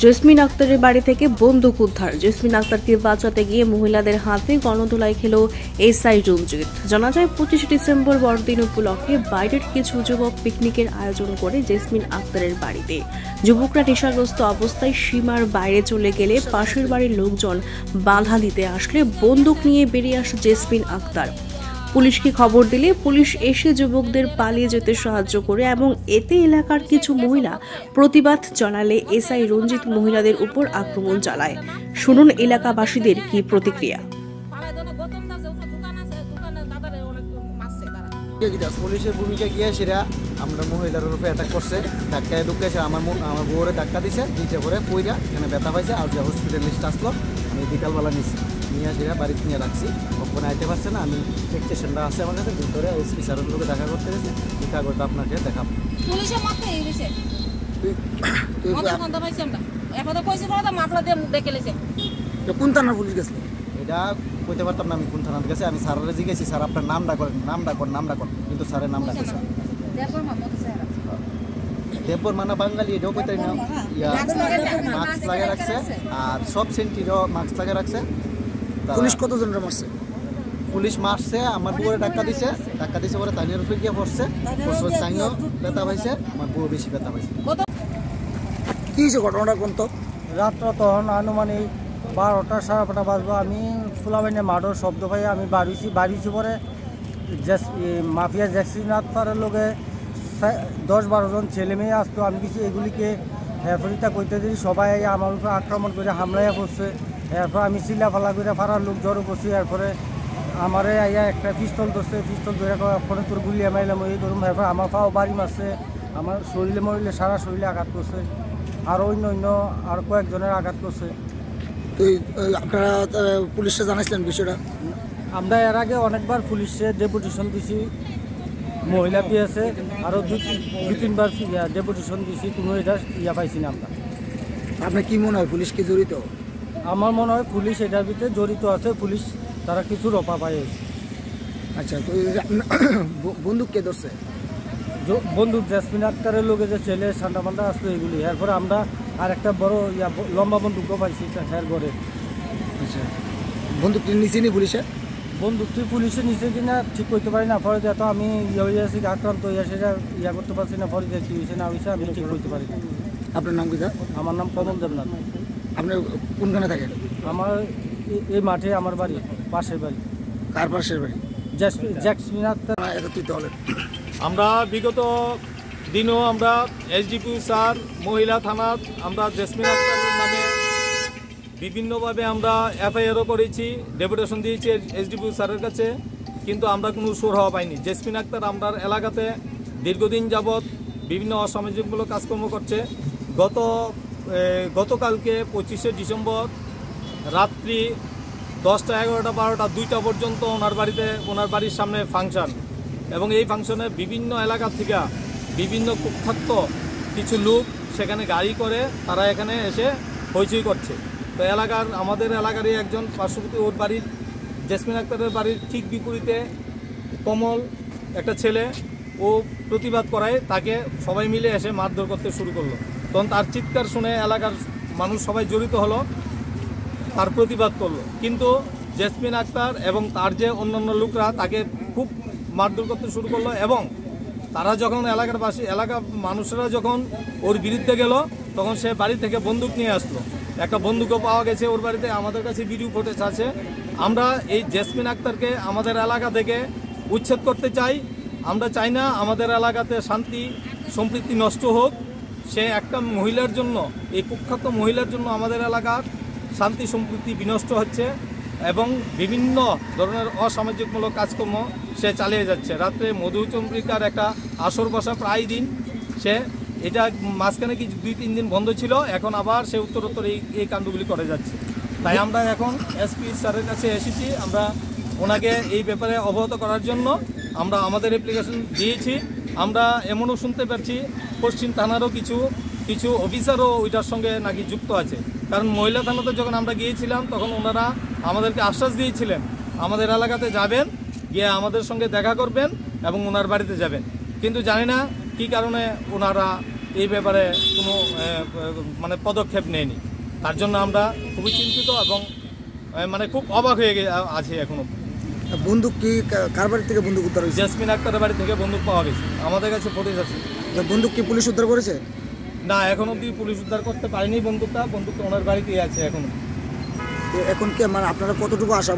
Jasmine আক্তারের বাড়ি থেকে বন্দুক উদ্ধার। জেসমিন আক্তারকে বাঁচাতে গিয়ে মহিলাদের হাতে গণধোলাই খেল এসআই রঞ্জিত। জানা যায় 25 ডিসেম্বর বড়দিন উপলক্ষে বাইরের কিছু যুবক পিকনিকের আয়োজন করে জেসমিন আক্তারের বাড়িতে। যুবকরা নেশাগ্রস্ত অবস্থায় সীমার বাইরে চলে গেলে পাশের বাড়ির লোকজন বাধা দিতে আসলে বন্দুক নিয়ে বেরিয়ে আসে জেসমিন আক্তার। পুলিশকে খবর দিলে পুলিশ এসে যুবকদের পালিয়ে যেতে সাহায্য করে এবং এতে এলাকার কিছু মহিলা প্রতিবাদ জানালে এসআই রঞ্জিত মহিলাদের উপর আক্রমণ চালায়। শুনুন এলাকাবাসীদের কি প্রতিক্রিয়া। পুলিশের ভূমিকা গিয়ে সেটা আমরা মহিলার উপরে অ্যাটাক করছে, ধাক্কায় ঢুকেছে, আমার বউরে ধাক্কা দিছে, দিতে করে পইরা এখানে ব্যথা পাইছে। আর যে হসপিটাল লিস্ট আসলো আমি বিকালবেলা নিচ্ছি, নিয়ে সেটা বাড়িতে নিয়ে রাখছি। ওখানে আইতে পারছে না, আমি স্টেশনটা আছে আমার কাছে, ভিতরে এসপি স্যারের লোকে দেখা করতে গেছে। এই কাগজটা আপনাকে দেখাবো। পুলিশের মাথা হয়ে গেছে কোন থানার পুলিশ গেছে এটা কইতে পারতাম না আমি কোন থানার গেছে। আমি স্যারের জিজ্ঞেসি, স্যার আপনার নামটা করেন, নামটা করেন, কিন্তু স্যারের নামটা কইছে দেবর মানা বাঙালি, এটাও কইতে না। মাস্ক লাগিয়ে রাখছে আর সব সেন্টিরও মাস্ক লাগিয়ে রাখছে। পুলিশ কতজনের মারছে? পুলিশ মারছে, আমার বউরে ধাক্কা দিছে পরে তাইনের উপরে গিয়ে পড়ছে, তাইনও ব্যথা পাইছে, আমার বউ বেশি ব্যথা পাইছে। কি হয়েছে ঘটনাটা কোন? তো রাত্র তখন আনুমানিক 12টা 12:30 বাজবো। আমি ফুলাবাইনে মাঠের শব্দ পাই, আমি বাড়িছি পরে মাফিয়া জেসমিন আক্তারের লোকে 10-12 জন ছেলে মেয়ে আসতো। আমি কিছু এগুলিকে হেফরিতা করতে দিই, সবাই আমার উপরে আক্রমণ করে হামলাইয়া পড়ছে। এরপর আমি চিল্লাফাল্লা করে ফারার লোক জড়ো করছি। এরপরে আমারে আইয়া একটা পিস্তল ধরছে, পিস্তল ধরে ওখানে তোর গুলিয়ে মাইলাম এই করুম। এরপর আমার পাও বাড়ি মারছে, আমার শরীরে মরিলে সারা শরীরে আঘাত করছে, আর অন্য আর কয়েকজনের আঘাত করছে। তো আপনারা পুলিশে জানাইছিলেন বিষয়টা? আমরা এর আগে অনেকবার পুলিশে ডেপুটেশন দিছি, মহিলা পেয়েছে, আরও 2-3বার ডেপুটেশন দিছি, কোনো এটা পাইছি না আমরা। আপনার কি মনে হয় পুলিশ কি জড়িত? আমার মনে হয় পুলিশ এটার ভিতরে জড়িত আছে, পুলিশ তারা কিছু রপা পাইছে। আচ্ছা, তো বন্দুক কে ধরছে? বন্দুক জেসমিন আক্তারের লোকে যে ছেলে ঠান্ডা ফান্ডা আসলো এগুলি। এরপরে আমরা আর একটা বড় লম্বা বন্দুকও পাইছি হের ঘরে। আচ্ছা, বন্দুকটি নিচে নি পুলিশে? বন্দুকটি পুলিশে নিচে কিনা ঠিক করতে পারি না, পরে তো আমি হয়েছি আক্রান্ত হইয়া সেটা করতে পারছি না, পরে কি হয়েছে না হয়েছে আমি ঠিক করতে পারি না। আপনার নাম কি? আমার নাম কমল দেবনাথ। আপনি কোনখানে থাকেন? আমার এই মাঠে আমার বাড়ি, পাশের বাড়ি। কার পাশের বাড়ি? জেসমিন আক্তার। আমরা বিগত দিনও আমরা এসডিপি স্যার, মহিলা থানা, আমরা জেসমিন আক্তারের নামে বিভিন্নভাবে আমরা এফআইআরও করেছি, ডেপুটেশন দিয়েছি এসডিপি স্যারের কাছে, কিন্তু আমরা কোনো সুর হওয়া পাইনি। জেসমিন আক্তার আমরা এলাকাতে দীর্ঘদিন যাবৎ বিভিন্ন অসামাজিকমূলক কাজকর্ম করছে। গতকালকে 25শে ডিসেম্বর রাত্রি 10টা, 11টা, 12টা, 2টা পর্যন্ত ওনার বাড়ির সামনে ফাংশন, এবং এই ফাংশনে বিভিন্ন এলাকা থেকে বিভিন্ন কুখ্যাত কিছু লোক সেখানে গাড়ি করে তারা এখানে এসে হইচই করছে। তো আমাদের এলাকারই একজন পার্শ্ববর্তী, ওর বাড়ির জেসমিন আক্তারের বাড়ির ঠিক বিপরীতে কমল একটা ছেলে, ও প্রতিবাদ করায়, তাকে সবাই মিলে এসে মারধর করতে শুরু করলো। তখন তার চিৎকার শুনে এলাকার মানুষ সবাই জড়িত হলো, তার প্রতিবাদ করলো। কিন্তু জেসমিন আক্তার এবং তার যে অন্যান্য লোকরা তাকে খুব মারধর করতে শুরু করলো, এবং তারা যখন এলাকার মানুষরা যখন ওর বিরুদ্ধে গেল, তখন সে বাড়ি থেকে বন্দুক নিয়ে আসলো। একটা বন্দুকও পাওয়া গেছে ওর বাড়িতে, আমাদের কাছে ভিডিও ফুটেজ আছে। আমরা এই জেসমিন আক্তারকে আমাদের এলাকা থেকে উচ্ছেদ করতে চাই। আমরা চাই না আমাদের এলাকাতে শান্তি সম্প্রীতি নষ্ট হোক। সে একটা মহিলার জন্য, এই কুখ্যাত মহিলার জন্য আমাদের এলাকার শান্তি সম্প্রীতি বিনষ্ট হচ্ছে, এবং বিভিন্ন ধরনের অসামাজিকমূলক কাজকর্ম সে চালিয়ে যাচ্ছে। রাত্রে মধুচন্দ্রিকার একটা আসর বসা প্রায় দিন, সে এটা মাঝখানে কি 2-3 দিন বন্ধ ছিল, এখন আবার সে উত্তরোত্তর এই কাণ্ডগুলি করে যাচ্ছে। তাই আমরা এখন এসপি স্যারের কাছে এসেছি, আমরা ওনাকে এই ব্যাপারে অবগত করার জন্য আমরা আমাদের অ্যাপ্লিকেশন দিয়েছি। আমরা এমনও শুনতে পাচ্ছি পশ্চিম থানারও কিছু অফিসারও ওইটার সঙ্গে নাকি যুক্ত আছে। কারণ মহিলা থানাতে যখন আমরা গিয়েছিলাম তখন ওনারা আমাদেরকে আশ্বাস দিয়েছিলেন আমাদের এলাকাতে যাবেন, গিয়ে আমাদের সঙ্গে দেখা করবেন এবং ওনার বাড়িতে যাবেন। কিন্তু জানি না কী কারণে ওনারা এই ব্যাপারে কোনো মানে পদক্ষেপ নেয়নি। তার জন্য আমরা খুবই চিন্তিত এবং মানে খুব অবাক হয়ে আছি এখনো। বন্দুক কি কার বাড়ি থেকে বন্দুক উদ্ধার হয়েছে? জেসমিন আক্তারের বাড়ি থেকে বন্দুক পাওয়া গেছে, আমাদের কাছে ফুটেজ আছে। বন্দুক কি পুলিশ উদ্ধার করেছে? না, এখন অব্দি পুলিশ উদ্ধার করতে পারেনি বন্দুকটা ওনার বাড়িতেই আছে এখনো। এখন কি মানে আপনারা কতটুকু আশাবাদী?